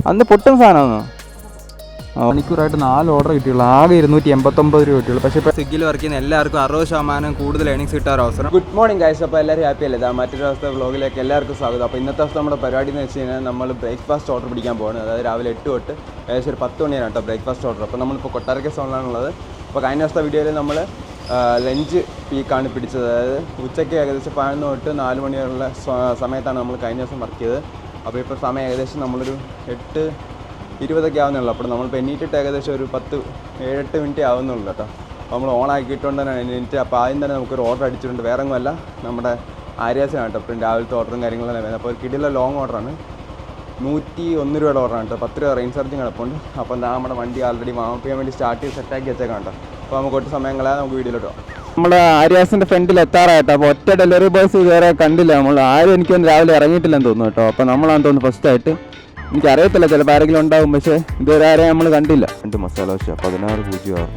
അന്ന് പൊട്ടും സാധനമാണോ? മണിക്കൂറായിട്ട് 4 ഓർഡർ കിട്ടിയുള്ളൂ. ആകെ 289 രൂപ കിട്ടിയുള്ളൂ. പക്ഷേ ഇപ്പോൾ സ്വിഗ്ഗിയിൽ വർക്ക് ചെയ്യുന്ന എല്ലാവർക്കും 60% കൂടുതൽ ഏണിങ്സ് കിട്ടാൻ അവസരം. Good morning guys. അപ്പോൾ എല്ലാവരും ഹാപ്പി അല്ലേ? മറ്റൊരു ദിവസത്തെ വ്ളോഗിലേക്ക് എല്ലാവർക്കും സ്വാഗതം. അപ്പോൾ ഇന്നത്തെ ദിവസം നമ്മുടെ പരിപാടി എന്ന് വെച്ച് കഴിഞ്ഞാൽ നമ്മൾ ബ്രേക്ക്ഫാസ്റ്റ് ഓർഡർ പിടിക്കാൻ പോകുന്നത്. അതായത് രാവിലെ 8 തൊട്ട് ഏകദേശം ഒരു 10 മണിയാണ് കേട്ടോ ബ്രേക്ക്ഫാസ്റ്റ് ഓർഡർ. അപ്പോൾ നമ്മളിപ്പോൾ കൊട്ടാരക്ക സോണിലാണുള്ളത്. അപ്പോൾ കഴിഞ്ഞ ദിവസത്തെ വീഡിയോയിൽ നമ്മൾ ലഞ്ച് പീക്കാണ് പിടിച്ചത്. അതായത് ഉച്ചയ്ക്ക് ഏകദേശം 11 തൊട്ട് 4 മണി വരെയുള്ള സമയത്താണ് നമ്മൾ കഴിഞ്ഞ ദിവസം വർക്ക് ചെയ്തത്. അപ്പോൾ ഇപ്പോൾ സമയം ഏകദേശം നമ്മളൊരു 8:20 ആവുന്നുള്ളൂ. അപ്പോൾ നമ്മളിപ്പോൾ എണ്ണീറ്റിട്ട് ഏകദേശം ഒരു 7-8 മിനിറ്റ് ആവുന്നുള്ളൂ കേട്ടോ. അപ്പോൾ നമ്മൾ ഓൺ ആക്കിയിട്ടുണ്ട് തന്നെ എണ്ണീറ്റ്. അപ്പോൾ ആദ്യം തന്നെ നമുക്കൊരു ഓർഡർ അടിച്ചിട്ടുണ്ട്. വേറെ ഒന്നുമല്ല, നമ്മുടെ ആര്യാസിനാണ് കേട്ടോ. അപ്പം രാവിലത്തെ ഓർഡറും കാര്യങ്ങളെല്ലാം വരുന്നത്. അപ്പോൾ ഒരു കിടില ലോങ് ഓർഡറാണ്. 101 രൂപയുടെ ഓർഡറാണ് കേട്ടോ. 10 രൂപ റെയിൻ ചാർജും കിടപ്പുണ്ട്. അപ്പോൾ നമ്മുടെ വണ്ടി ആൾറെഡി വാമപ്പ് ചെയ്യാൻ വേണ്ടി സ്റ്റാർട്ട് ചെയ്ത് സെറ്റാക്കി വെച്ചേക്കാം കേട്ടോ. അപ്പോൾ നമുക്ക് ഒട്ടും സമയം കളയാതെ നമുക്ക് വീഡിയോയിലോട്ടോ. നമ്മുടെ ആര്യാസിൻ്റെ ഫ്രണ്ടിൽ എത്താറായിട്ടോ. അപ്പോൾ ഒറ്റ ഡെലിവറി ബോയ്സ് വേറെ കണ്ടില്ല. നമ്മൾ ആരും എനിക്കൊന്നും രാവിലെ ഇറങ്ങിയിട്ടില്ലെന്ന് തോന്നുന്നു കേട്ടോ. അപ്പോൾ നമ്മളാണെന്ന് തോന്നുന്നു ഫസ്റ്റായിട്ട്. എനിക്കറിയത്തില്ല, ചിലപ്പോൾ ആരെങ്കിലും ഉണ്ടാവും, പക്ഷേ ഇതുവരെ ആരെയും നമ്മൾ കണ്ടില്ല. 2 മസാല ദോശ 16.06.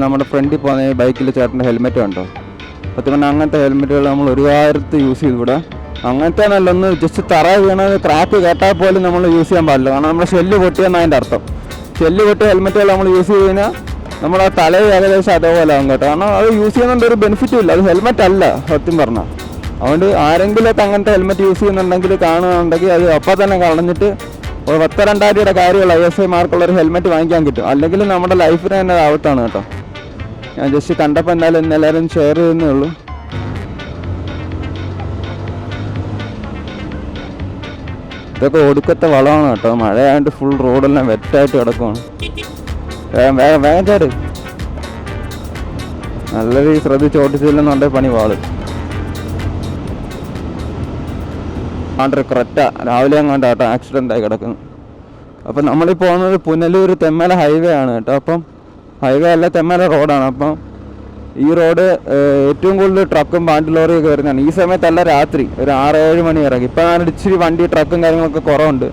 നമ്മുടെ ഫ്രണ്ടിൽ പോകുന്ന ഈ ബൈക്കിൽ ചേട്ടൻ്റെ ഹെൽമെറ്റ് കണ്ടോ? സത്യം പറഞ്ഞാൽ അങ്ങനത്തെ ഹെൽമെറ്റുകൾ നമ്മൾ ഒരുപാട് യൂസ് ചെയ്തു ഇവിടെ. അങ്ങനത്തെ നല്ലൊന്ന് ജസ്റ്റ് തറ വീണത് ക്രാക്ക് കേട്ടാൽ പോലും നമ്മൾ യൂസ് ചെയ്യാൻ പാടില്ല. കാരണം നമ്മുടെ ഷെല്ല് പൊട്ടിയെന്ന് അതിൻ്റെ അർത്ഥം. ഷെല്ല് പൊട്ടിയ ഹെൽമെറ്റുകൾ നമ്മൾ യൂസ് ചെയ്ത് കഴിഞ്ഞാൽ നമ്മുടെ തലയിൽ ഏകദേശം അതേപോലെ ആകും കേട്ടോ. കാരണം അത് യൂസ് ചെയ്യുന്നതുകൊണ്ട് ഒരു ബെനിഫിറ്റും ഇല്ല. അത് ഹെൽമെറ്റ് അല്ല സത്യം പറഞ്ഞാൽ. അതുകൊണ്ട് ആരെങ്കിലുമൊക്കെ അങ്ങനത്തെ ഹെൽമെറ്റ് യൂസ് ചെയ്യുന്നുണ്ടെങ്കിൽ കാണുന്നുണ്ടെങ്കിൽ അത് അപ്പം തന്നെ കളഞ്ഞിട്ട് 10-2000 രൂപയുടെ കാര്യമുള്ള ISI മാർക്കുള്ളൊരു ഹെൽമെറ്റ് വാങ്ങിക്കാൻ കിട്ടും. അല്ലെങ്കിൽ നമ്മുടെ ലൈഫിന് തന്നെ ആവത്താണ് കേട്ടോ. ഞാൻ ജസ്റ്റ് കണ്ടപ്പോൾ എന്തായാലും ഇന്ന് എല്ലാവരും ഷെയർ ചെയ്യുന്നേ ഉള്ളൂ. ഇതൊക്കെ ഒടുക്കത്തെ വളമാണ് കേട്ടോ. മഴയായതുകൊണ്ട് ഫുൾ റോഡെല്ലാം വെറ്റായിട്ട് കിടക്കുവാണ്. വേഗം ചേര്. നല്ല രീതിയിൽ ശ്രദ്ധിച്ച് ഓട്ടിച്ചില്ലെന്നുണ്ടെങ്കിൽ പണി വാള്. ക്രെറ്റ രാവിലെ അങ്ങോട്ട് കേട്ടോ ആക്സിഡൻ്റ് ആയി കിടക്കുന്നു. അപ്പം നമ്മളീ പോകുന്നത് പുനലൂർ തെന്മല ഹൈവേ ആണ് കേട്ടോ. അപ്പം ഹൈവേ അല്ല, തെന്മല റോഡാണ്. അപ്പം ഈ റോഡ് ഏറ്റവും കൂടുതൽ ട്രക്കും പാണ്ടി ലോറിയൊക്കെ വരുന്നതാണ്. ഈ സമയത്തല്ല, രാത്രി ഒരു 6-7 മണി ഇറങ്ങി. ഇപ്പം ഞാൻ ഇച്ചിരി വണ്ടി ട്രക്കും കാര്യങ്ങളൊക്കെ കുറവുണ്ട്.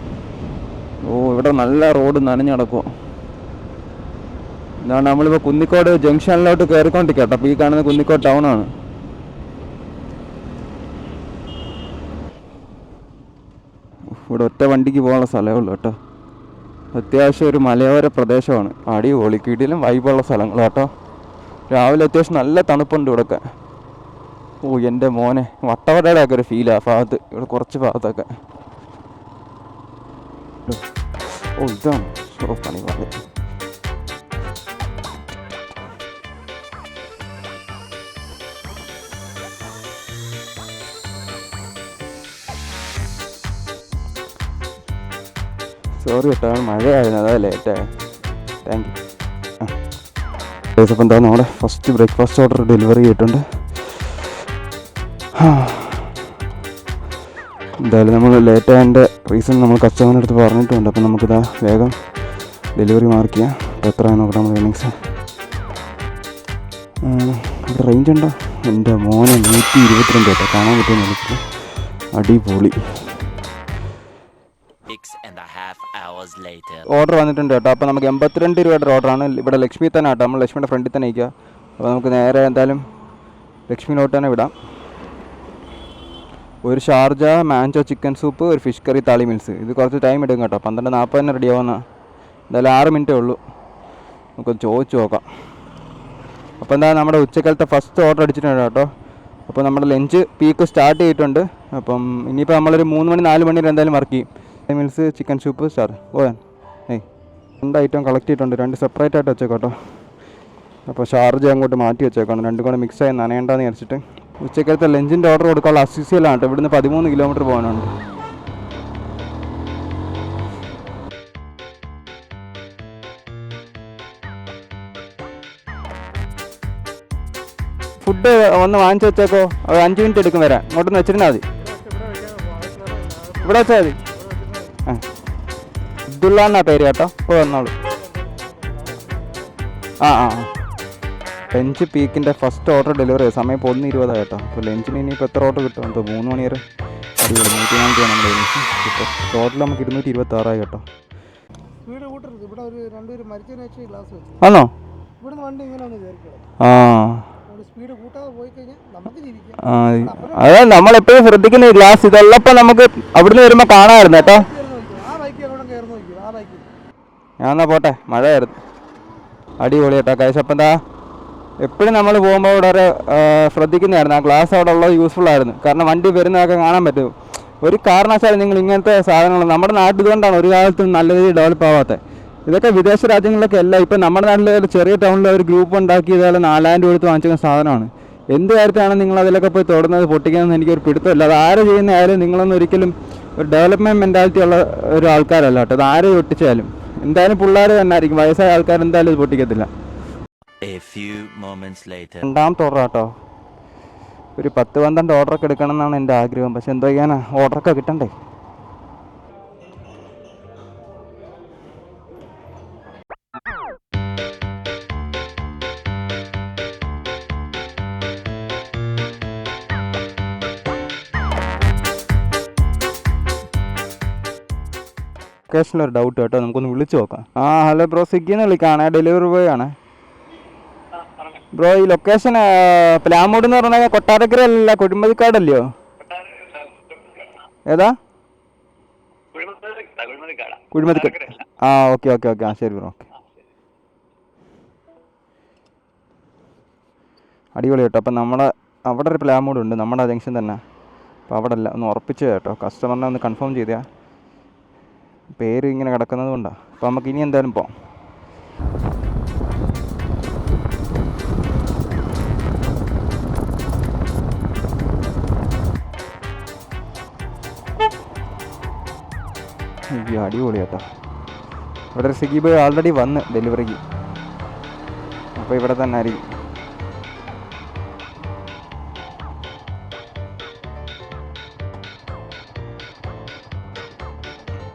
ഇവിടെ നല്ല റോഡ് നനഞ്ഞ് കിടക്കും. ഇതാണ് നമ്മളിപ്പോൾ കുന്നിക്കോട് ജംഗ്ഷനിലോട്ട് കയറിക്കൊണ്ടിരിക്കുക കേട്ടോ. അപ്പോൾ ഈ കാണുന്ന കുന്നിക്കോട് ടൗണാണ്. ഇവിടെ ഒറ്റ വണ്ടിക്ക് പോകാനുള്ള സ്ഥലമേ ഉള്ളൂ കേട്ടോ. അത്യാവശ്യം ഒരു മലയോര പ്രദേശമാണ്. അടിപൊളി കിടിലും വൈബുള്ള സ്ഥലങ്ങൾ കേട്ടോ. രാവിലെ അത്യാവശ്യം നല്ല തണുപ്പുണ്ട് ഇവിടെയൊക്കെ. എൻ്റെ മോനെ, വട്ടവടയുടെ ഒക്കെ ഒരു ഫീലാണ് ഭാഗത്ത്. ഇവിടെ കുറച്ച് ഭാഗത്തൊക്കെ. ഇതാണ് പണി പോലെ. സോറി കേട്ടോ, മഴയായിരുന്നു, അതാ ലേറ്റായ. Thank you. അപ്പം എന്താ നമ്മുടെ ഫസ്റ്റ് ബ്രേക്ക്ഫാസ്റ്റ് ഓർഡർ ഡെലിവറി ചെയ്തിട്ടുണ്ട്. എന്തായാലും നമ്മൾ ലേറ്റായതിൻ്റെ റീസൺ നമ്മൾ കസ്റ്റമറിൻ്റെ അടുത്ത് പറഞ്ഞിട്ടുണ്ട്. അപ്പം നമുക്കിതാ വേഗം ഡെലിവറി മാർക്ക് ചെയ്യാം. അപ്പോൾ എത്രയാണ് നോക്കാം നമ്മൾ ഏണിങ്സ്. ഇവിടെ റേഞ്ച് ഉണ്ടോ? എൻ്റെ മോനെ 122 കേട്ടോ. കാണാൻ പറ്റുമെന്ന്. അടിപൊളി ഓർഡർ വന്നിട്ടുണ്ട് കേട്ടോ. അപ്പോൾ നമുക്ക് 82 രൂപയുടെ ഓർഡറാണ്. ഇവിടെ ലക്ഷ്മി തന്നെ കേട്ടോ. നമ്മൾ ലക്ഷ്മിയുടെ ഫ്രണ്ടിൽ തന്നെ നിൽക്കുക. അപ്പോൾ നമുക്ക് നേരെ എന്തായാലും ലക്ഷ്മിയിലോട്ട് തന്നെ വിടാം. ഒരു ഷാർജ മാഞ്ചോ ചിക്കൻ സൂപ്പ്, ഒരു ഫിഷ് കറി, താളി മീൽസ്. ഇത് കുറച്ച് ടൈം എടുക്കും കേട്ടോ. 12:40 റെഡി ആവുന്ന. എന്തായാലും 6 മിനിറ്റേ ഉള്ളൂ. നമുക്കൊന്ന് ചോദിച്ചു നോക്കാം. അപ്പോൾ എന്താ നമ്മുടെ ഉച്ചക്കാലത്തെ ഫസ്റ്റ് ഓർഡർ അടിച്ചിട്ടുണ്ട് കേട്ടോ. അപ്പോൾ നമ്മുടെ ലഞ്ച് പീക്ക് സ്റ്റാർട്ട് ചെയ്തിട്ടുണ്ട്. അപ്പം ഇനിയിപ്പോൾ നമ്മളൊരു 3 മണി 4 മണി വരെ എന്തായാലും വർക്ക് ചെയ്യും. മീൽസ്, ചിക്കൻ സൂപ്പ്, സ്റ്റാർ രണ്ട് ഐറ്റം കളക്ട് ചെയ്തിട്ടുണ്ട്. 2 സെപ്പറേറ്റ് ആയിട്ട് വെച്ചേക്കോട്ടോ. അപ്പോൾ ഷാർജ അങ്ങോട്ട് മാറ്റി വെച്ചേക്കണം. രണ്ടും കൂടെ മിക്സായി നനയേണ്ടെന്ന് വിചാരിച്ചിട്ട്. ഉച്ചക്കലത്തെ ലഞ്ചിൻ്റെ ഓർഡർ കൊടുക്കാനുള്ള അസിസിയിലാണ് കേട്ടോ. ഇവിടുന്ന് 13 കിലോമീറ്റർ പോകാനുണ്ട്. ഫുഡ് ഒന്ന് വാങ്ങിച്ചു വെച്ചേക്കോ. അത് 5 മിനിറ്റ് എടുക്കും വരാൻ. ഇങ്ങോട്ടൊന്ന് വെച്ചിരുന്നാൽ മതി. ഇവിടെ വെച്ചാൽ മതി. അബ്ദുള്ള എന്നാ പേര് കേട്ടോ. ഇപ്പോൾ വന്നോളൂ. ലഞ്ച് പീക്കിൻ്റെ ഫസ്റ്റ് ഓർഡർ ഡെലിവറി സമയം ഇപ്പോൾ 1:20 കേട്ടോ. അപ്പോൾ ലഞ്ചിന് ഇനിയിപ്പോൾ എത്ര ഓർഡർ കിട്ടും? 3 മണി വരെ അടിപൊളി 140 നമ്മുടെ ഇപ്പോൾ ടോട്ടൽ നമുക്ക് 226 കേട്ടോ. ആണോ? ആ അതെ, നമ്മളെപ്പോഴും ശ്രദ്ധിക്കുന്ന ഗ്ലാസ് ഇതുള്ളപ്പോൾ നമുക്ക് അവിടുന്ന് വരുമ്പോൾ കാണാമായിരുന്നു കേട്ടോ. ഞാൻ എന്നാ പോട്ടെ, മഴയായിരുന്നു. അടിപൊളി കേട്ടോ കാശ്. അപ്പം എന്താ എപ്പോഴും നമ്മൾ പോകുമ്പോൾ ഇവിടെ ശ്രദ്ധിക്കുന്നതായിരുന്നു. ആ ഗ്ലാസ് അവിടെ ഉള്ളത് യൂസ്ഫുൾ ആയിരുന്നു. കാരണം വണ്ടി വരുന്നതൊക്കെ കാണാൻ പറ്റും. ഒരു കാരണവശാലും നിങ്ങൾ ഇങ്ങനത്തെ സാധനങ്ങൾ നമ്മുടെ നാട്ടിൽ ഇതുകൊണ്ടാണ് ഒരു കാലത്തും നല്ല രീതിയിൽ ഡെവലപ്പ് ആവാത്തത്. ഇതൊക്കെ വിദേശ രാജ്യങ്ങളിലൊക്കെ അല്ല. ഇപ്പം നമ്മുടെ നാട്ടിൽ ചെറിയ ടൗണിൽ ഒരു ഗ്രൂപ്പ് ഉണ്ടാക്കി ഇതുപോലെ 4000 രൂപ കൊടുത്ത് വാങ്ങിക്കുന്ന സാധനമാണ്. എന്ത് കാര്യത്തിലാണ് നിങ്ങൾ അതിലൊക്കെ പോയി തൊടുന്നത് പൊട്ടിക്കുന്നതെന്ന് എനിക്കൊരു പിടുത്തമില്ല. അത് ആര് ചെയ്യുന്നതായാലും നിങ്ങളൊന്നും ഒരിക്കലും ഒരു ഡെവലപ്മെൻറ്റ് മെൻറ്റാലിറ്റി ഉള്ള ഒരു ആൾക്കാരല്ല കേട്ടോ. അത് ആര് പൊട്ടിച്ചാലും എന്തായാലും പിള്ളേർ തന്നെ ആയിരിക്കും. വയസ്സായ ആൾക്കാർ എന്തായാലും ഇത് പൊട്ടിക്കത്തില്ല. രണ്ടാമത്തെ ഓർഡർ കേട്ടോ. ഒരു 10-12 ഓർഡറൊക്കെ എടുക്കണം എന്നാണ് എൻ്റെ ആഗ്രഹം. പക്ഷെ എന്തോ ചെയ്യാനാ, ഓർഡറൊക്കെ കിട്ടണ്ടേ. ലൊക്കേഷനിലൊരു ഡൗട്ട് കേട്ടോ, നമുക്കൊന്ന് വിളിച്ചു നോക്കാം. ഹലോ ബ്രോ, സ്വിഗ്ഗിന്ന് വിളിക്കുകയാണ്. ഡെലിവറി ബോയ് ആണ് ബ്രോ. ഈ ലൊക്കേഷൻ പ്ലാമൂട് എന്ന് പറഞ്ഞാൽ കൊട്ടാരക്കര അല്ല, കുഴിമതിക്കാടല്ലയോ? ഏതാ? കുഴിമതിക്കാട്. Okay okay okay. ശരി ബ്രോ. ഓക്കെ, അടിപൊളി കേട്ടോ. അപ്പം നമ്മുടെ അവിടെ ഒരു പ്ലാമൂട് ഉണ്ട്, നമ്മുടെ ജംഗ്ഷൻ തന്നെ. അപ്പോൾ അവിടെ അല്ല, ഒന്ന് ഉറപ്പിച്ച് കേട്ടോ. കസ്റ്റമറിനെ ഒന്ന് കൺഫേം ചെയ്താൽ പേര് ഇങ്ങനെ കിടക്കുന്നത് കൊണ്ടാണ്. അപ്പോൾ നമുക്ക് ഇനി എന്തായാലും പോകാം. അടിപൊളി കേട്ടോ. ഇവിടെ ഒരു സ്വിഗ്ഗി ബോയ് ആൾറെഡി വന്ന് ഡെലിവറിക്ക്. അപ്പോൾ ഇവിടെ തന്നെ ആയിരിക്കും.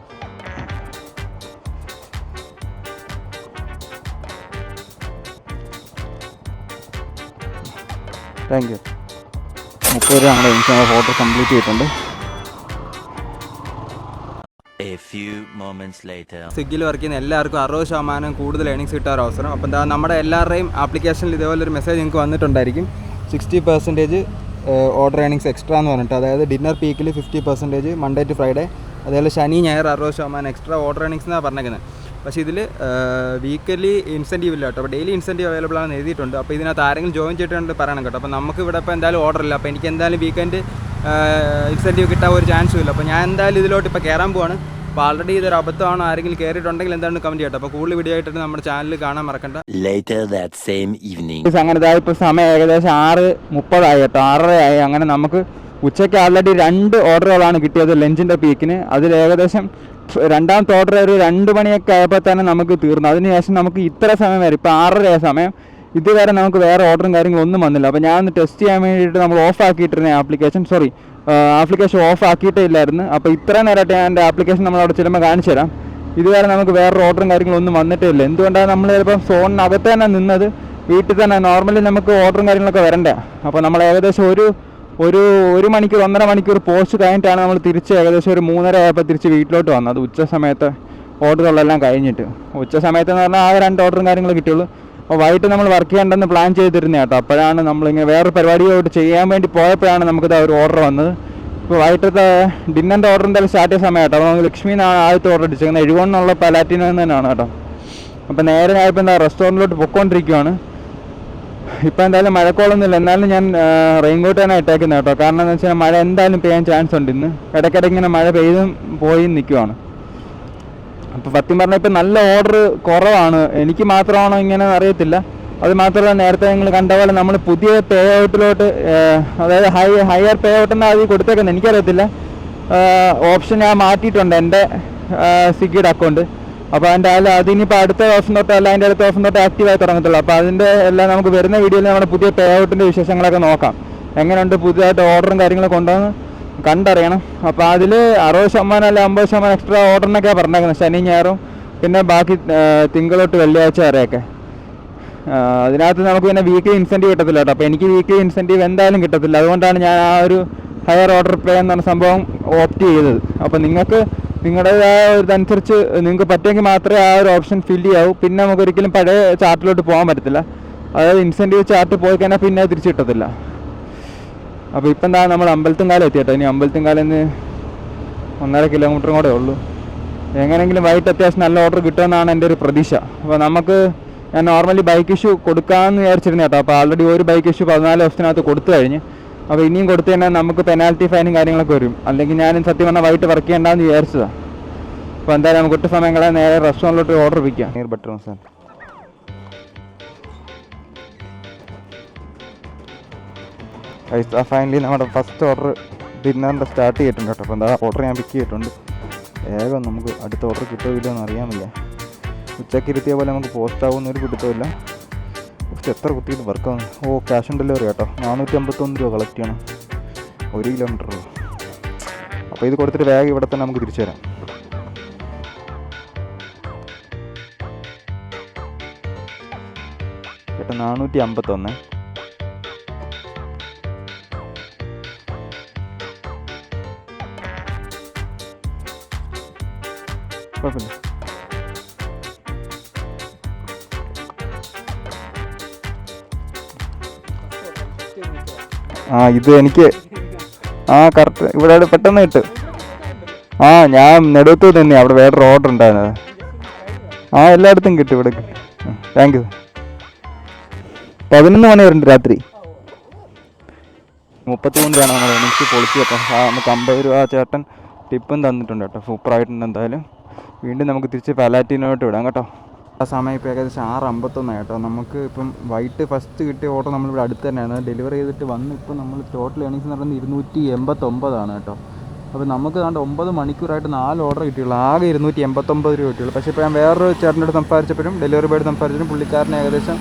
Thank you. 30 രൂപ നമ്മുടെ ഇൻസ്റ്റാ ഫോട്ടോ കംപ്ലീറ്റ് ചെയ്തിട്ടുണ്ട്. സ്വിഗ്ഗിയിൽ വർക്ക് ചെയ്യുന്ന എല്ലാവർക്കും 60% കൂടുതൽ ഏണിങ്സ് കിട്ടാൻ അവസരം. അപ്പോൾ എന്താ നമ്മുടെ എല്ലാവരുടെയും ആപ്ലിക്കേഷനിൽ ഇതേപോലെ ഒരു മെസ്സേജ് നിങ്ങൾക്ക് വന്നിട്ടുണ്ടായിരിക്കും. 60% ഓർഡർ ഏണിങ്സ് എക്സ്ട്രാ എന്ന് പറഞ്ഞിട്ട്. അതായത് ഡിന്നർ പീക്കിൽ 50%, മൺഡേ ടു ഫ്രൈഡേ, അതേപോലെ ശനി ഞായർ 60% എക്സ്ട്രാ ഓർഡർ ഏണിങ്സ് എന്നാണ് പറഞ്ഞേക്കുന്നത്. പക്ഷേ ഇതിൽ വീക്കലി ഇൻസെൻറ്റീവ് ഇല്ല കേട്ടോ. അപ്പോൾ ഡെയിലി ഇൻസെൻറ്റീവ് അവൈലബിൾ ആണെന്ന് എഴുതിയിട്ടുണ്ട്. അപ്പോൾ ഇതിനകത്ത് ആരെങ്കിലും ജോയിൻ ചെയ്തിട്ടുണ്ട് പറയണം കേട്ടോ. അപ്പോൾ നമുക്ക് ഇവിടെ ഇപ്പോൾ എന്തായാലും ഓർഡർ ഇല്ല. അപ്പോൾ എനിക്ക് എന്തായാലും വീക്കെൻഡ് ഇൻസെൻറ്റീവ് കിട്ടാൻ ഒരു ചാൻസും ഇല്ല. അപ്പോൾ ഞാൻ എന്തായാലും ഇതിലോട്ട് ഇപ്പോൾ കയറാൻ പോവാണ്. അപ്പോൾ ആൾറെഡി ഇതൊരു അബദ്ധമാണോ, ആരെങ്കിലും കയറിയിട്ടുണ്ടെങ്കിൽ എന്താണ് കമൻറ്റ് ചെയ്യട്ടോ. അപ്പോൾ കൂടുതൽ വീഡിയോ ആയിട്ട് നമ്മുടെ ചാനൽ കാണാൻ മറക്കണ്ട. അങ്ങനെ ഇപ്പോൾ സമയം ഏകദേശം 6:30 കേട്ടോ, 6:30. അങ്ങനെ നമുക്ക് ഉച്ചയ്ക്ക് ആൾറെഡി 2 ഓർഡറുകളാണ് കിട്ടിയത് ലഞ്ചിൻ്റെ പീക്കിന്. അതിൽ ഏകദേശം രണ്ടാമത്തെ ഓർഡർ ഒരു 2 മണിയൊക്കെ ആയപ്പോൾ തന്നെ നമുക്ക് തീർന്നു. അതിനുശേഷം നമുക്ക് ഇത്ര സമയം വരെ, ഇപ്പോൾ 6:30 സമയം, ഇതുവരെ നമുക്ക് വേറെ ഓർഡറും കാര്യങ്ങളൊന്നും വന്നില്ല. അപ്പോൾ ഞാൻ ഒന്ന് ടെസ്റ്റ് ചെയ്യാൻ വേണ്ടിയിട്ട് നമ്മൾ ഓഫ് ആക്കിയിട്ടിരുന്ന ആപ്ലിക്കേഷൻ ഓഫ് ആക്കിയിട്ടേ ഇല്ലായിരുന്നു. അപ്പോൾ ഇത്ര നേരമായിട്ട് ഞാൻ എൻ്റെ ആപ്ലിക്കേഷൻ നമ്മളവിടെ ചെല്ലുമ്പോൾ കാണിച്ചു തരാം. ഇതുവരെ നമുക്ക് വേറെ ഓർഡറും കാര്യങ്ങളൊന്നും വന്നിട്ടേ ഇല്ല. എന്തുകൊണ്ടാണ് നമ്മൾ ചിലപ്പം ഫോണിനകത്ത് തന്നെ നിന്നത്, വീട്ടിൽ തന്നെ നോർമലി നമുക്ക് ഓർഡറും കാര്യങ്ങളൊക്കെ വരണ്ടേ. അപ്പോൾ നമ്മൾ ഏകദേശം ഒരു മണിക്കൂർ 1.5 മണിക്കൂർ പോസ്റ്റ് കഴിഞ്ഞിട്ടാണ് നമ്മൾ തിരിച്ച് ഏകദേശം ഒരു 3:30 ആയപ്പോൾ തിരിച്ച് വീട്ടിലോട്ട് വന്നത്. ഉച്ച സമയത്ത് ഓർഡറുകളെല്ലാം കഴിഞ്ഞിട്ട്. ഉച്ച സമയത്ത് എന്ന് പറഞ്ഞാൽ 2 ഓർഡറും കാര്യങ്ങളും കിട്ടുള്ളൂ. അപ്പോൾ വൈകിട്ട് നമ്മൾ വർക്ക് ചെയ്യേണ്ടെന്ന് പ്ലാൻ ചെയ്തിരുന്നത് കേട്ടോ. അപ്പോഴാണ് നമ്മളിങ്ങനെ വേറെ പരിപാടിയോട്ട് ചെയ്യാൻ വേണ്ടി പോയപ്പോഴാണ് നമുക്കിത് ഒരു ഓർഡർ വന്നത്. ഇപ്പോൾ വൈകിട്ടത്തെ ഡിന്നറിൻ്റെ ഓർഡർ എന്തായാലും സ്റ്റാർട്ട് ചെയ്ത സമയം കേട്ടോ. അപ്പോൾ നമുക്ക് ലക്ഷ്മിന്നാണ് ആദ്യത്തെ ഓർഡർ അടിച്ചേക്കുന്നത്. 71 പലാറ്റിനോ തന്നെയാണ് കേട്ടോ. അപ്പോൾ നേരെ ഞാനിപ്പോൾ റെസ്റ്റോറൻറ്റിലോട്ട് പൊയ്ക്കൊണ്ടിരിക്കുകയാണ്. ഇപ്പോൾ എന്തായാലും മഴക്കോളൊന്നുമില്ല, എന്നാലും ഞാൻ റെയിൻകോട്ട് തന്നെ ഇട്ടേക്കുന്നത് കേട്ടോ. കാരണം എന്ന് വെച്ചാൽ മഴ എന്തായാലും പെയ്യാൻ ചാൻസ് ഉണ്ട്. ഇന്ന് ഇടയ്ക്കിടയ്ക്ക് ഇങ്ങനെ മഴ പെയ്തും പോയി നിൽക്കുവാണ്. അപ്പോൾ സത്യം പറഞ്ഞാൽ ഇപ്പം നല്ല ഓർഡർ കുറവാണ്. എനിക്ക് മാത്രമാണോ ഇങ്ങനെ അറിയത്തില്ല. അത് മാത്രമല്ല, നേരത്തെ നിങ്ങൾ കണ്ട പോലെ നമ്മൾ പുതിയ പേ ഔട്ടിലോട്ട്, അതായത് ഹയർ പേ ഔട്ട് എന്നാണ് അത് കൊടുത്തേക്കുന്നത്. എനിക്കറിയത്തില്ല, ഓപ്ഷൻ ഞാൻ മാറ്റിയിട്ടുണ്ട് എൻ്റെ സ്വിഗ്ഗിയുടെ അക്കൗണ്ട്. അപ്പോൾ അതിനിപ്പോൾ അടുത്ത ദിവസം തൊട്ട് അല്ല, അതിൻ്റെ അടുത്ത ദിവസം തൊട്ട് ആക്റ്റീവായി തുടങ്ങത്തുള്ളൂ. അപ്പോൾ അതിൻ്റെ എല്ലാം നമുക്ക് വരുന്ന വീഡിയോയിൽ നമ്മുടെ പുതിയ പേ ഔട്ടിൻ്റെ വിശേഷങ്ങളൊക്കെ നോക്കാം. എങ്ങനെയുണ്ട് പുതിയതായിട്ട് ഓർഡറും കാര്യങ്ങളൊക്കെ ഉണ്ടോയെന്ന് കണ്ടറിയണം. അപ്പോൾ അതിൽ 60% അല്ല 50% എക്സ്ട്രാ ഓർഡറിനൊക്കെയാണ് പറഞ്ഞേക്കുന്നത്, ശനി ഞായറും, പിന്നെ ബാക്കി തിങ്കൾ തൊട്ട് വെള്ളിയാഴ്ച വരെയൊക്കെ. അതിനകത്ത് നമുക്ക് പിന്നെ വീക്ക്ലി ഇൻസെൻറ്റീവ് കിട്ടത്തില്ല കേട്ടോ. അപ്പോൾ എനിക്ക് വീക്ക്ലി ഇൻസെൻറ്റീവ് എന്തായാലും കിട്ടത്തില്ല. അതുകൊണ്ടാണ് ഞാൻ ആ ഒരു ഹയർ ഓർഡർ പേ എന്ന് പറഞ്ഞ സംഭവം ഓപ്റ്റ് ചെയ്തത്. അപ്പോൾ നിങ്ങൾക്ക് നിങ്ങളുടേതായ ഇതനുസരിച്ച് നിങ്ങൾക്ക് പറ്റുമെങ്കിൽ മാത്രമേ ആ ഒരു ഓപ്ഷൻ ഫില്ല് ചെയ്യാവൂ. പിന്നെ നമുക്ക് ഒരിക്കലും പഴയ ചാർട്ടിലോട്ട് പോകാൻ പറ്റത്തില്ല. അതായത് ഇൻസെൻറ്റീവ് ചാർട്ട് പോയി കഴിഞ്ഞാൽ പിന്നെ അത് തിരിച്ച് കിട്ടത്തില്ല. അപ്പോൾ ഇപ്പം എന്താ നമ്മൾ അമ്പലത്തുംകാലം എത്തിയിട്ടോ. ഇനി അമ്പലത്തുംകാലം 1.5 കിലോമീറ്ററും കൂടെ ഉള്ളൂ. എങ്ങനെയെങ്കിലും വൈകിട്ട് അത്യാവശ്യം നല്ല ഓർഡർ കിട്ടുമെന്നാണ് എൻ്റെ ഒരു പ്രതീക്ഷ. അപ്പോൾ നമുക്ക് ഞാൻ നോർമലി ബൈക്ക് ഇഷ്യൂ കൊടുക്കാമെന്ന് വിചാരിച്ചിരുന്നു കേട്ടോ. അപ്പോൾ ആൾറെഡി ഒരു ബൈക്ക് ഇഷ്യൂ 14 ദിവസത്തിനകത്ത് കൊടുത്തു കഴിഞ്ഞ്. അപ്പോൾ ഇനിയും കൊടുത്തു കഴിഞ്ഞാൽ നമുക്ക് പെനാൽറ്റി ഫൈനും കാര്യങ്ങളൊക്കെ വരും. അല്ലെങ്കിൽ ഞാനും സത്യം പറഞ്ഞാൽ വൈകിട്ട് വർക്ക് ചെയ്യേണ്ടെന്ന് വിചാരിച്ചതാണ്. അപ്പോൾ എന്തായാലും നമുക്ക് ഒട്ടും സമയങ്ങളെ നേരെ റെസ്റ്റോറൻറ്റിലോട്ട് ഓർഡർ വയ്ക്കാം. നീർ ബട്ടർ മസാല. ഫൈനലി നമ്മുടെ ഫസ്റ്റ് ഓർഡർ ഡിന്നറിൻ്റെ സ്റ്റാർട്ട് ചെയ്തിട്ടുണ്ട് കേട്ടോ. അപ്പോൾ എന്താ ഓർഡർ ഞാൻ പിക്ക് ചെയ്തിട്ടുണ്ട്. വേഗം നമുക്ക് അടുത്ത ഓർഡർ കിട്ടുമോ ഇല്ലയോ എന്ന് അറിയാമില്ല. ഉച്ചയ്ക്ക് ഇരുത്തിയ പോലെ നമുക്ക് പോസ്റ്റ് ആകുമെന്നൊരു പിടുത്തമില്ല. പക്ഷെ എത്ര കുത്തിയിട്ട് വർക്കാവുന്നു. ക്യാഷ് ഓൺ ഡെലിവറി കേട്ടോ. 451 രൂപ കളക്ട് ചെയ്യണം 1 കിലോമീറ്റർ. അപ്പോൾ ഇത് കൊടുത്തിട്ട് വേഗം ഇവിടെ തന്നെ നമുക്ക് തിരിച്ചു തരാം. ചേട്ടാ 451. കുഴപ്പമില്ല. ഇത് എനിക്ക് കറക്റ്റ് ഇവിടെ പെട്ടെന്ന് കിട്ടും. ഞാൻ നെടുത്തു തന്നെ അവിടെ വേറൊരു ഓർഡർ ഉണ്ടായിരുന്നത്. എല്ലായിടത്തും കിട്ടും ഇവിടെ. Thank you. 11 മണി വരുന്നുണ്ട് രാത്രി. 33 രൂപയാണ് നമ്മൾ എനിക്ക് പൊളിച്ച് കേട്ടോ. നമുക്ക് 50 രൂപ ചേട്ടൻ ടിപ്പും തന്നിട്ടുണ്ട് കേട്ടോ. സൂപ്പറായിട്ടുണ്ട്. എന്തായാലും വീണ്ടും നമുക്ക് തിരിച്ച് പാലാറ്റീനോട്ട് വിടാം കേട്ടോ. ആ സമയം ഇപ്പോൾ ഏകദേശം 6:51 കേട്ടോ. നമുക്ക് ഇപ്പം വൈകിട്ട് ഫസ്റ്റ് കിട്ടിയ ഓർഡർ നമ്മളിവിടെ അടുത്ത് തന്നെയാണ് ഡെലിവറി ചെയ്തിട്ട് വന്ന്. ഇപ്പം നമ്മൾ ടോട്ടൽ ഏണിങ്സ് എന്ന് പറയുന്നത് 289 കേട്ടോ. അപ്പോൾ നമുക്ക് കണ്ട് 9 മണിക്കൂറായിട്ട് 4 ഓർഡർ കിട്ടിയുള്ളൂ. ആകെ 289 രൂപ കിട്ടിയുള്ളൂ. പക്ഷേ ഇപ്പോൾ ഞാൻ വേറൊരു ചേട്ടനോട് സംസാരിച്ചപ്പോഴും ഡെലിവറി ബോയോട് സംസാരിച്ചപ്പോഴും പുള്ളിക്കാരന് ഏകദേശം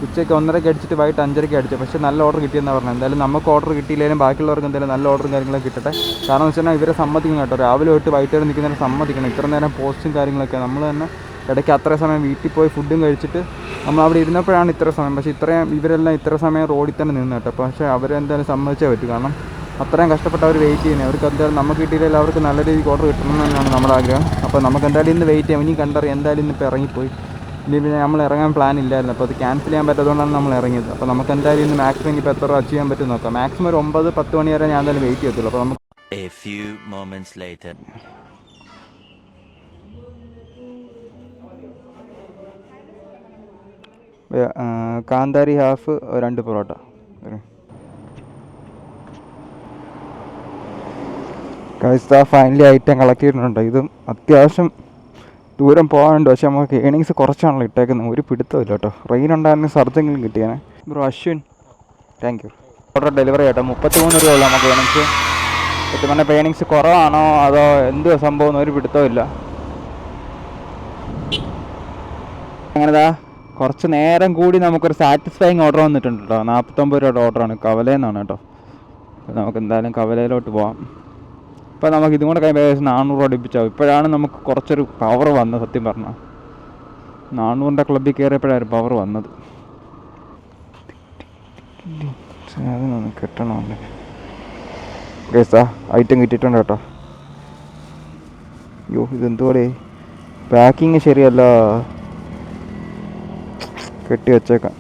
ഉച്ചയ്ക്ക് 1:30 അടിച്ചിട്ട് വൈകിട്ട് 5:30 അടിച്ചത്. പക്ഷേ നല്ല ഓർഡർ കിട്ടിയെന്നാണ് പറഞ്ഞത്. എന്തായാലും നമുക്ക് ഓർഡർ കിട്ടിയില്ലെങ്കിലും ബാക്കിയുള്ളവർക്ക് എന്തായാലും നല്ല ഓർഡറും കാര്യങ്ങളൊക്കെ കിട്ടട്ടെ. കാരണം എന്ന് വെച്ചാൽ ഇവരെ സമ്മതിക്കണം കേട്ടോ. രാവിലെ തൊട്ട് വൈകിട്ട് വരെ നിൽക്കുന്നവരെ സമ്മതിക്കണം. ഇത്ര നേരം പോസ്റ്റും കാര്യങ്ങളൊക്കെ നമ്മൾ തന്നെ ഇടയ്ക്ക് അത്ര സമയം വീട്ടിൽ പോയി ഫുഡും കഴിച്ചിട്ട് നമ്മൾ അവിടെ ഇരുന്നപ്പോഴാണ് ഇത്ര സമയം. പക്ഷേ ഇവരെല്ലാം ഇത്ര സമയം റോഡിൽ തന്നെ നിന്ന് കേട്ടോ. പക്ഷേ അവരെന്തായാലും സമ്മതിച്ചേ പറ്റും. കാരണം അത്രയും കഷ്ടപ്പെട്ട് അവർ വെയിറ്റ് ചെയ്യുന്നത്. അവർക്ക് എന്തായാലും നമുക്ക് കിട്ടിയില്ലെങ്കിൽ അവർക്ക് നല്ല രീതിക്ക് ഓർഡർ കിട്ടണമെന്നാണ് നമ്മുടെ ആഗ്രഹം. അപ്പോൾ നമുക്ക് എന്തായാലും ഇന്ന് വെയിറ്റ് ചെയ്യാം. ഇനി കണ്ടറിയാം. എന്തായാലും ഇന്നിപ്പോൾ ഇറങ്ങിപ്പോയി. ഇനി പിന്നെ നമ്മൾ ഇറങ്ങാൻ പ്ലാൻ ഇല്ലായിരുന്നു. അപ്പോൾ അത് ക്യാൻസൽ ചെയ്യാൻ പറ്റാത്തതുകൊണ്ടാണ് നമ്മൾ ഇറങ്ങിയത്. അപ്പോൾ നമുക്ക് എന്തായാലും ഇന്ന് മാക്സിമം ഇപ്പോൾ എത്ര അച്ചീവ് ചെയ്യാൻ പറ്റും നോക്കാം. മാക്സിമം ഒരു 9-10 മണി വരെ ഞാൻ എന്തായാലും വെയിറ്റ് ചെയ്യത്തുള്ളൂ. അപ്പോൾ നമുക്ക് കാന്താരി half 2 parotta. Finally item collect ചെയ്തിട്ടുണ്ട്. ഇതും അത്യാവശ്യം ദൂരം പോകാനുണ്ട്. പക്ഷേ നമുക്ക് ഏണിങ്സ് കുറച്ചാണല്ലോ ഇട്ടേക്കുന്നത്. ഒരു പിടുത്തമില്ല കേട്ടോ. റെയിൻ ഉണ്ടായിരുന്നെങ്കിൽ സർജെങ്കിലും കിട്ടിയാണ്. Bro Ashwin, thank you. Order delivery കേട്ടോ. 33 രൂപ ഉള്ളൂ നമുക്ക് ഏണിങ്സ്. സത്യം പറഞ്ഞാൽ ഏണിങ്സ് കുറവാണോ അതോ എന്തുവാ സംഭവം ഒരു പിടുത്തമില്ല. അങ്ങനെതാ കുറച്ച് നേരം കൂടി നമുക്കൊരു സാറ്റിസ്ഫൈങ് ഓർഡർ വന്നിട്ടുണ്ട് കേട്ടോ. 49 രൂപയുടെ ഓർഡറാണ്. കവലയെന്നാണ് കേട്ടോ. നമുക്ക് എന്തായാലും കവലയിലോട്ട് പോവാം. ഇപ്പോൾ നമുക്ക് ഇതും കൂടെ കഴിയുമ്പോൾ ഏകദേശം 400 രൂപ അടുപ്പിച്ചാവും. ഇപ്പോഴാണ് നമുക്ക് കുറച്ചൊരു പവർ വന്നത്. സത്യം പറഞ്ഞാൽ 400ൻ്റെ ക്ലബ്ബിൽ കയറിയപ്പോഴായിരുന്നു പവർ വന്നത്. അതൊന്നും കിട്ടണമല്ലേ. കേസാ ഐറ്റം കിട്ടിയിട്ടുണ്ട് കേട്ടോ. അയ്യോ ഇതെന്തുപോലെ പാക്കിങ് ശരിയല്ല. കെട്ടി വെച്ചേക്കാം,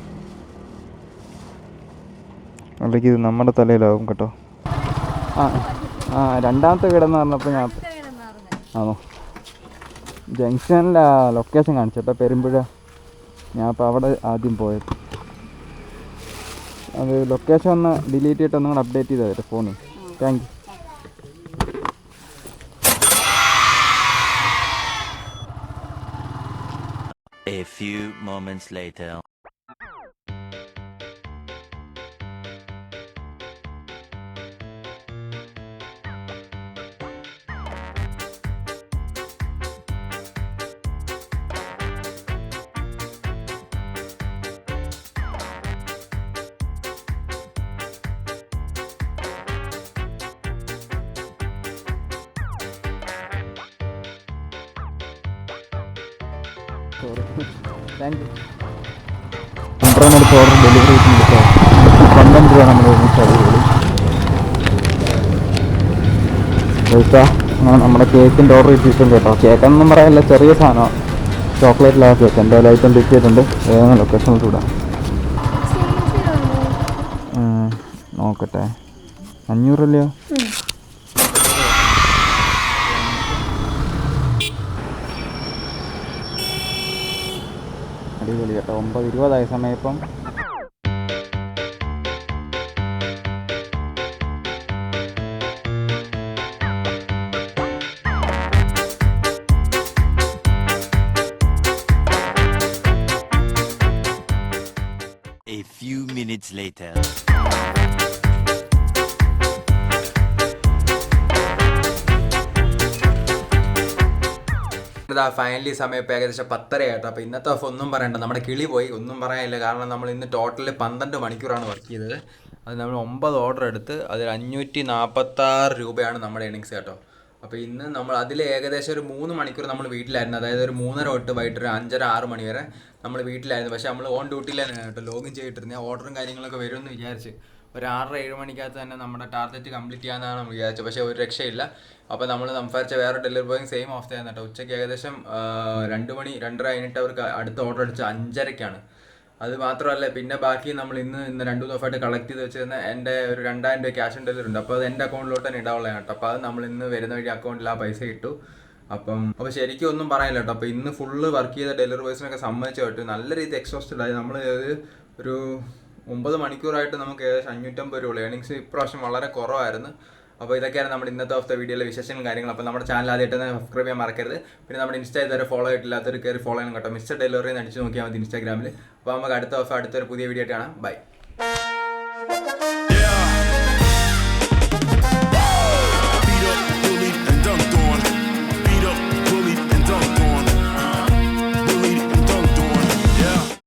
അല്ലെങ്കിൽ ഇത് നമ്മുടെ തലയിലാവും കേട്ടോ. രണ്ടാമത്തെ വീടെന്ന് പറഞ്ഞപ്പോൾ ഞാൻ ആണോ ജംഗ്ഷനിലെ ലൊക്കേഷൻ കാണിച്ചപ്പോൾ പെരുമ്പുഴ. ഞാൻ അപ്പോൾ അവിടെ ആദ്യം പോയത്. അത് ലൊക്കേഷൻ ഒന്ന് ഡിലീറ്റ് ചെയ്തിട്ട് ഒന്നും കൂടെ അപ്ഡേറ്റ് ചെയ്താൽ തരാം ഫോണിൽ. Thank you. A few moments later. Thank you. Order delivery ചെയ്തിട്ടോ. 12 രൂപ നമ്മൾ അടിപൊളി. കഴിച്ചാൽ നമ്മുടെ കേക്കിൻ്റെ ഓർഡർ കിട്ടിയിട്ടുണ്ട് കേട്ടോ. കേക്കെന്നൊന്നും പറയാനില്ല, ചെറിയ സാധനമാണ്, ചോക്ലേറ്റിലാണ് കേക്ക്. എന്തായാലും ഐറ്റം പിക്ക് ചെയ്തിട്ടുണ്ട്. ഏതാണ് ലൊക്കേഷനിൽ ഇടാം. നോക്കട്ടെ, 500 അല്ലയോ? അടിപൊളി കേട്ടോ. 9:20 സമയം ഇപ്പം. A few minutes later. Finally സമയം ഇപ്പോൾ ഏകദേശം 10:30 ആയിട്ടോ. അപ്പോൾ ഇന്നത്തെ ഓഫ് ഒന്നും പറയണ്ട, നമ്മുടെ കിളി പോയി, ഒന്നും പറയാനില്ല. കാരണം നമ്മൾ ഇന്ന് ടോട്ടല് 12 മണിക്കൂറാണ് വർക്ക് ചെയ്തത്. അത് നമ്മൾ 9 ഓർഡർ എടുത്ത് അതിൽ 546 രൂപയാണ് നമ്മുടെ ഏണിങ്സ് കേട്ടോ. അപ്പോൾ ഇന്ന് നമ്മൾ അതിൽ ഏകദേശം ഒരു 3 മണിക്കൂർ നമ്മൾ വീട്ടിലായിരുന്നു. അതായത് ഒരു 3:30 തൊട്ട് വൈകിട്ട് ഒരു 5:30-6 മണി വരെ നമ്മൾ വീട്ടിലായിരുന്നു. പക്ഷേ നമ്മൾ ഓൺ ഡ്യൂട്ടിയിലായിരുന്നു കേട്ടോ, ലോഗിൻ ചെയ്തിട്ടിരുന്നത്. ഓർഡറും കാര്യങ്ങളൊക്കെ വരുമെന്ന് വിചാരിച്ച് ഒരു 6-7 മണിക്കകത്ത് തന്നെ നമ്മുടെ ടാർഗറ്റ് കംപ്ലീറ്റ് ചെയ്യാനാണ് നമ്മൾ വിചാരിച്ചത്. പക്ഷേ ഒരു രക്ഷയില്ല. അപ്പോൾ നമ്മൾ സംസാരിച്ച വേറെ ഡെലിവറി ബോയും സെയിം ഓഫ് ചെയ്യുന്ന കേട്ടോ. ഉച്ചയ്ക്ക് ഏകദേശം 2 മണി 2:30 കഴിഞ്ഞിട്ട് അവർക്ക് അടുത്ത ഓർഡർ അടിച്ച് 5:30-ക്കാണ്. അത് മാത്രമല്ല, പിന്നെ ബാക്കി നമ്മൾ ഇന്ന് 2 ദിവസമായിട്ട് കളക്ട് ചെയ്ത് വെച്ചിരുന്ന എൻ്റെ ഒരു 2000 രൂപ ക്യാഷ് ഓൺ ഡെലിവറി ഉണ്ട്. അപ്പോൾ അത് എൻ്റെ അക്കൗണ്ടിലോട്ട് തന്നെ ഇടാനുള്ളതാണ് കേട്ടോ. അപ്പോൾ അത് നമ്മൾ ഇന്ന് വരുന്ന വഴി അക്കൗണ്ടിൽ ആ പൈസ ഇട്ടു. അപ്പോൾ ശരിക്കും ഒന്നും പറയാനില്ല കേട്ടോ. അപ്പോൾ ഇന്ന് ഫുള്ള് വർക്ക് ചെയ്ത ഡെലിവറി ബോയ്സിനൊക്കെ സമ്മതിച്ചു കേട്ടോ. നല്ല രീതിയിൽ എക്സോസ്റ്റഡ് ആയി. നമ്മൾ ഒരു 9 മണിക്കൂറായിട്ട് നമുക്ക് ഏകദേശം 550 രൂപ ഏണിങ്സ് ഇപ്രാവശ്യം വളരെ കുറവായിരുന്നു. അപ്പോൾ ഇതൊക്കെയാണ് നമ്മുടെ ഇന്നത്തെ ദിവസത്തെ വീഡിയോയിലെ വിശേഷങ്ങളും കാര്യങ്ങളും. അപ്പോൾ നമ്മുടെ ചാനൽ ആദ്യമായിട്ട് തന്നെ സബ്സ്ക്രൈബ് ചെയ്യാൻ മറക്കരുത്. പിന്നെ നമ്മുടെ ഇൻസ്റ്റാ ഇതുവരെ ഫോളോ ആയിട്ടില്ലാത്തൊരു കയറി ഫോളോ ചെയ്യണം കേട്ടോ. മിസ്റ്റർ ഡെലിവറി എന്ന് അടിച്ച് നോക്കിയാൽ മതി ഇൻസ്റ്റാഗ്രാമിൽ. അപ്പോൾ നമുക്ക് അടുത്ത ദിവസം അടുത്തൊരു പുതിയ വീഡിയോ ആയിട്ട് കാണാം. ബൈ.